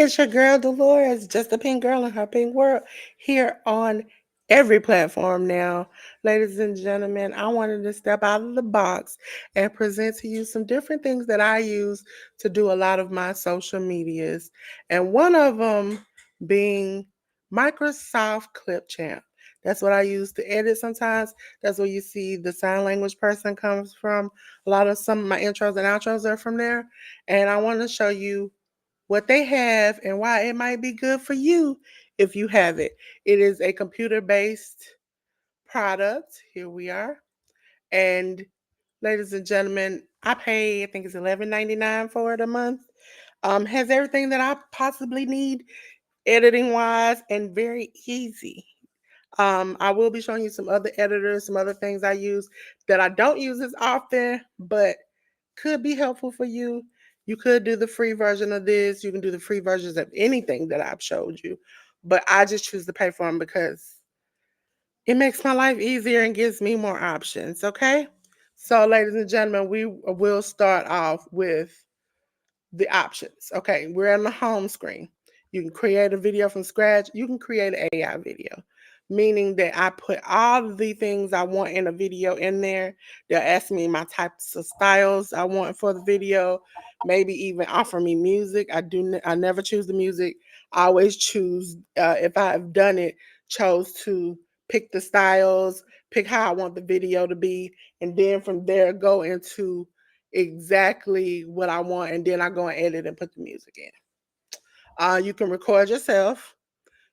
it's your girl Delores, just a pink girl in her pink world, here on every platform now. Ladies and gentlemen, I wanted to step out of the box and present to you some different things that I use to do a lot of my social medias. And one of them being Microsoft Clipchamp. That's what I use to edit sometimes. That's where you see the sign language person comes from. A lot of some of my intros and outros are from there. And I want to show you what they have and why it might be good for you if you have it. It is a computer based product. Here we are. And ladies and gentlemen, I pay, I think it's $11.99 for it a month. Has everything that I possibly need editing wise and very easy. I will be showing you some other editors, some other things I use that I don't use as often, but could be helpful for you. You could do the free version of this. You can do the free versions of anything that I've showed you. But I just choose to pay for them because it makes my life easier and gives me more options. Okay. So, ladies and gentlemen, we will start off with the options. Okay, we're on the home screen. You can create a video from scratch. You can create an AI video, meaning that I put all of the things I want in a video in there. They'll ask me my types of styles I want for the video, maybe even offer me music. I never choose the music. I always choose, if I've done it, chose to pick the styles, pick how I want the video to be, and then from there go into exactly what I want, and then I go and edit and put the music in. You can record yourself.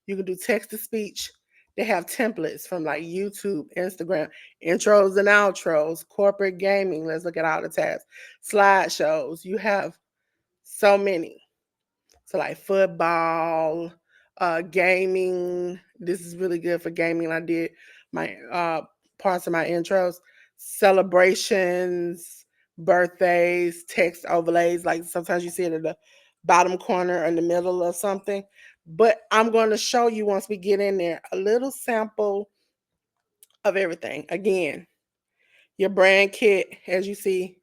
You can do text to speech. They have templates from like YouTube, Instagram, intros and outros, corporate gaming. Let's look at all the tabs. Slideshows. You have so many. So like football, gaming. This is really good for gaming. I did my parts of my intros, celebrations, birthdays, text overlays. Like sometimes you see it at the bottom corner or in the middle of something. But I'm going to show you once we get in there a little sample of everything. Again, your brand kit, as you see,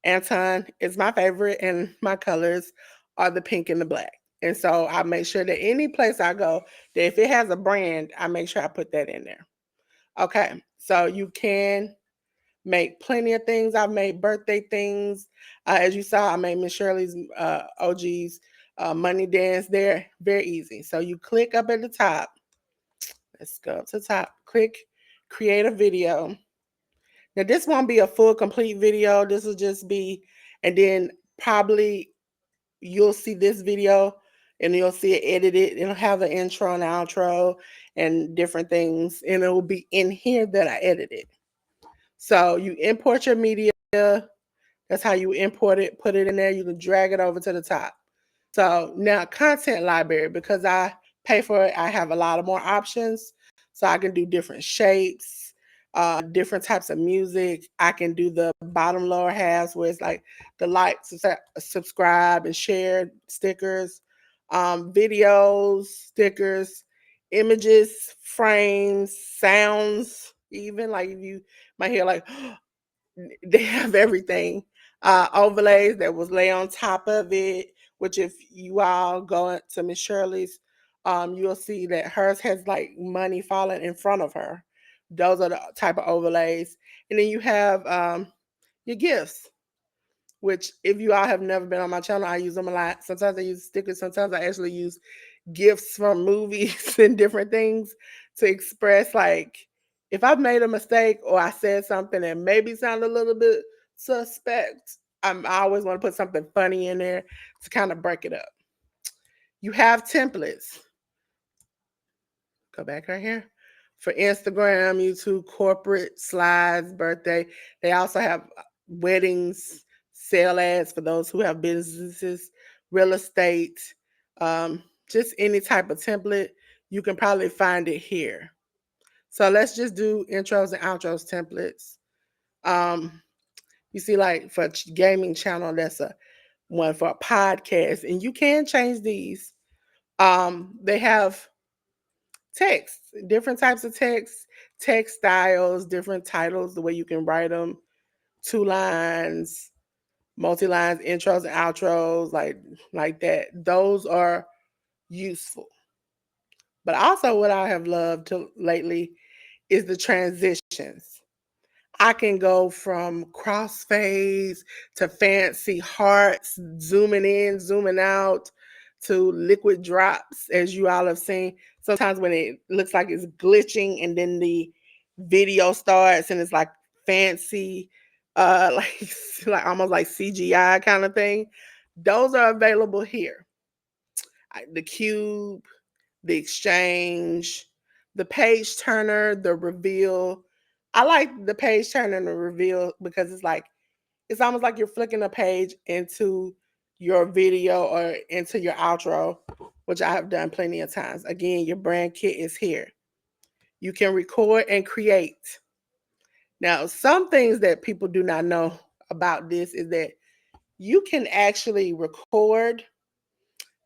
Anton is my favorite, and my colors are the pink and the black. And so I make sure that any place I go, that if it has a brand, I make sure I put that in there. Okay, so you can make plenty of things. I've made birthday things. As you saw, I made Miss Shirley's OG's money dance there. Very easy. So you click up at the top. Let's go up to the top. Click create a video. Now, this won't be a full complete video. This will just be, and then probably you'll see this video and you'll see it edited. It'll have an intro and outro and different things, and it will be in here that I edited. So you import your media. That's how you import it, put it in there. You can drag it over to the top. So now content library, because I pay for it, I have a lot of more options. So I can do different shapes, different types of music. I can do the bottom lower halves where it's like the like, subscribe, and share stickers, videos, stickers, images, frames, sounds, even like if you might hear like they have everything. Overlays that was lay on top of it, which if you all go to Miss Shirley's, you'll see that hers has like money falling in front of her. Those are the type of overlays. And then you have your gifts, which if you all have never been on my channel, I use them a lot. Sometimes I use stickers. Sometimes I actually use gifts from movies and different things to express, like, if I've made a mistake or I said something that maybe sounded a little bit suspect, I always want to put something funny in there to kind of break it up. You have templates. Go back right here. For Instagram, YouTube, corporate, slides, birthday. They also have weddings, sale ads for those who have businesses, real estate, just any type of template. You can probably find it here. So let's just do intros and outros templates. Um, you see, like for gaming channel, that's a one for a podcast, and you can change these. They have text, different types of text styles, different titles, the way you can write them, two lines, multi-lines, intros and outros, like that. Those are useful. But also what I have loved lately is the transitions. I can go from crossfades to fancy hearts, zooming in, zooming out, to liquid drops, as you all have seen. Sometimes when it looks like it's glitching and then the video starts and it's like fancy, like like almost like CGI kind of thing. Those are available here. The cube, the exchange, the page turner, the reveal. I like the page turner and the reveal because it's almost like you're flicking a page into your video or into your outro, which I have done plenty of times. Again, your brand kit is here. You can record and create. Now, some things that people do not know about this is that you can actually record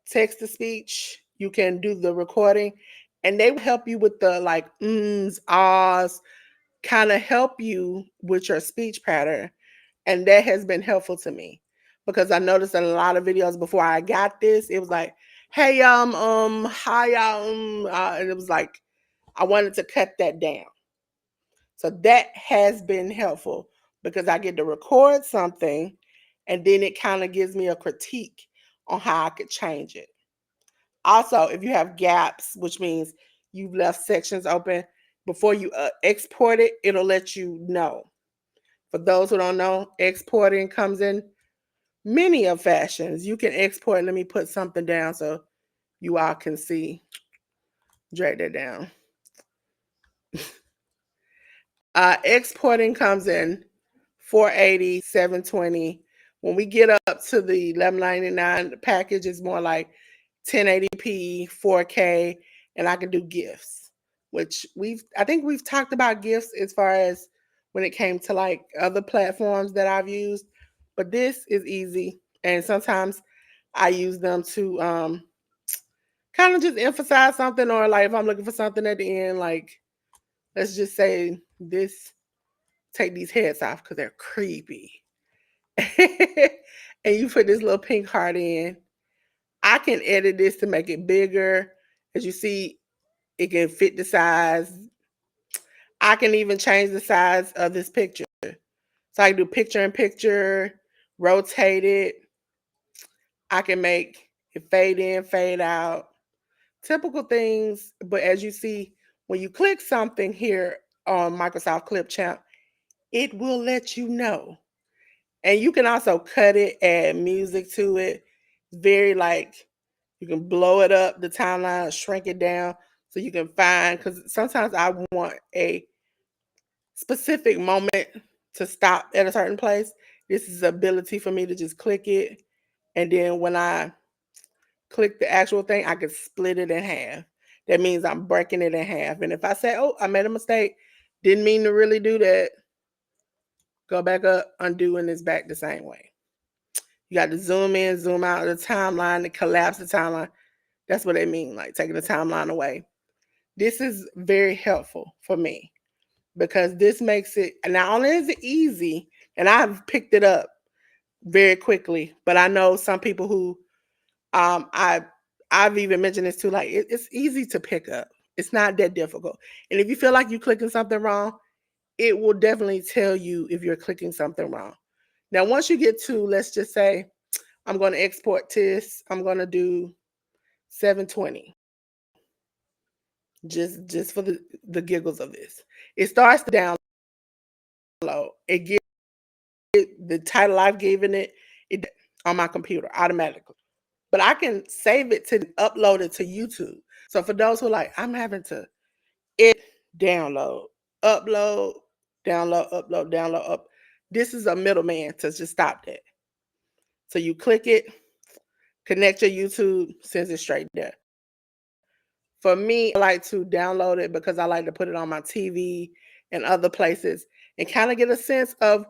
text to speech. You can do the recording, and they will help you with the like ahs, kind of help you with your speech pattern. And that has been helpful to me because I noticed in a lot of videos before I got this, it was like, hey, hi, and it was like, I wanted to cut that down. So that has been helpful because I get to record something and then it kind of gives me a critique on how I could change it. Also, if you have gaps, which means you've left sections open, before you export it, it'll let you know. For those who don't know, exporting comes in many of fashions. You can export. Let me put something down so you all can see. Drag that down. Exporting comes in 480, 720. When we get up to the 1199 package, it's more like 1080p, 4K, and I can do GIFs, which I think we've talked about GIFs as far as when it came to like other platforms that I've used, but this is easy. And sometimes I use them to kind of just emphasize something, or like if I'm looking for something at the end, like let's just say this, take these heads off because they're creepy. And you put this little pink heart in. I can edit this to make it bigger. As you see, it can fit the size. I can even change the size of this picture. So I can do picture in picture, rotate it. I can make it fade in, fade out. Typical things. But as you see, when you click something here on Microsoft Clipchamp, it will let you know. And you can also cut it, add music to it. Very like, you can blow it up, the timeline, shrink it down so you can find, because sometimes I want a specific moment to stop at a certain place. This is the ability for me to just click it. And then when I click the actual thing, I can split it in half. That means I'm breaking it in half. And if I say, oh, I made a mistake, didn't mean to really do that, go back up, undo, and it's back the same way. You got to zoom in, zoom out of the timeline, to collapse the timeline. That's what they mean, like taking the timeline away. This is very helpful for me because this makes it, not only is it easy, and I've picked it up very quickly, but I know some people who I've even mentioned this too, like it's easy to pick up. It's not that difficult. And if you feel like you're clicking something wrong, it will definitely tell you if you're clicking something wrong. Now, once you get to, let's just say, I'm going to export this, I'm going to do 720. Just for the giggles of this. It starts to download. It gives the title I've given it on my computer automatically. But I can save it to upload it to YouTube. So for those who are like, I'm having to edit, download, upload, download, upload, download, up. This is a middleman to just stop that. So you click it, connect your YouTube, sends it straight there. For me, I like to download it because I like to put it on my TV and other places and kind of get a sense of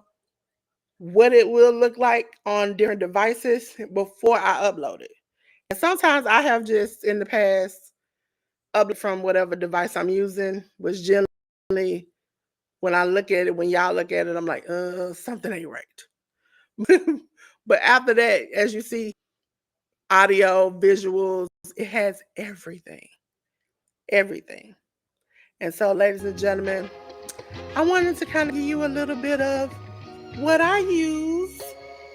what it will look like on different devices before I upload it. And sometimes I have just in the past uploaded from whatever device I'm using, which generally when I look at it, when y'all look at it, I'm like, something ain't right. But after that, as you see, audio, visuals, it has everything. Everything. And so, ladies and gentlemen, I wanted to kind of give you a little bit of what I use.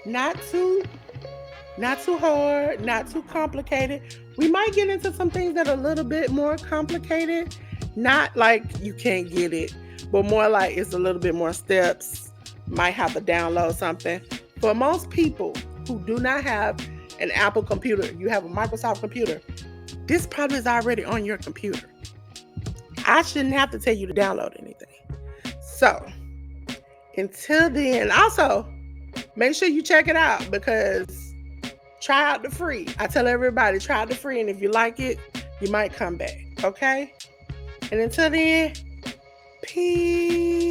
Not too hard, not too complicated. We might get into some things that are a little bit more complicated. Not like you can't get it, but more like it's a little bit more steps. Might have to download something. For most people who do not have an Apple computer, you have a Microsoft computer, this probably is already on your computer. I shouldn't have to tell you to download anything. So, until then, also, make sure you check it out because try out the free. I tell everybody, try out the free, and if you like it, you might come back, okay? And until then, peace.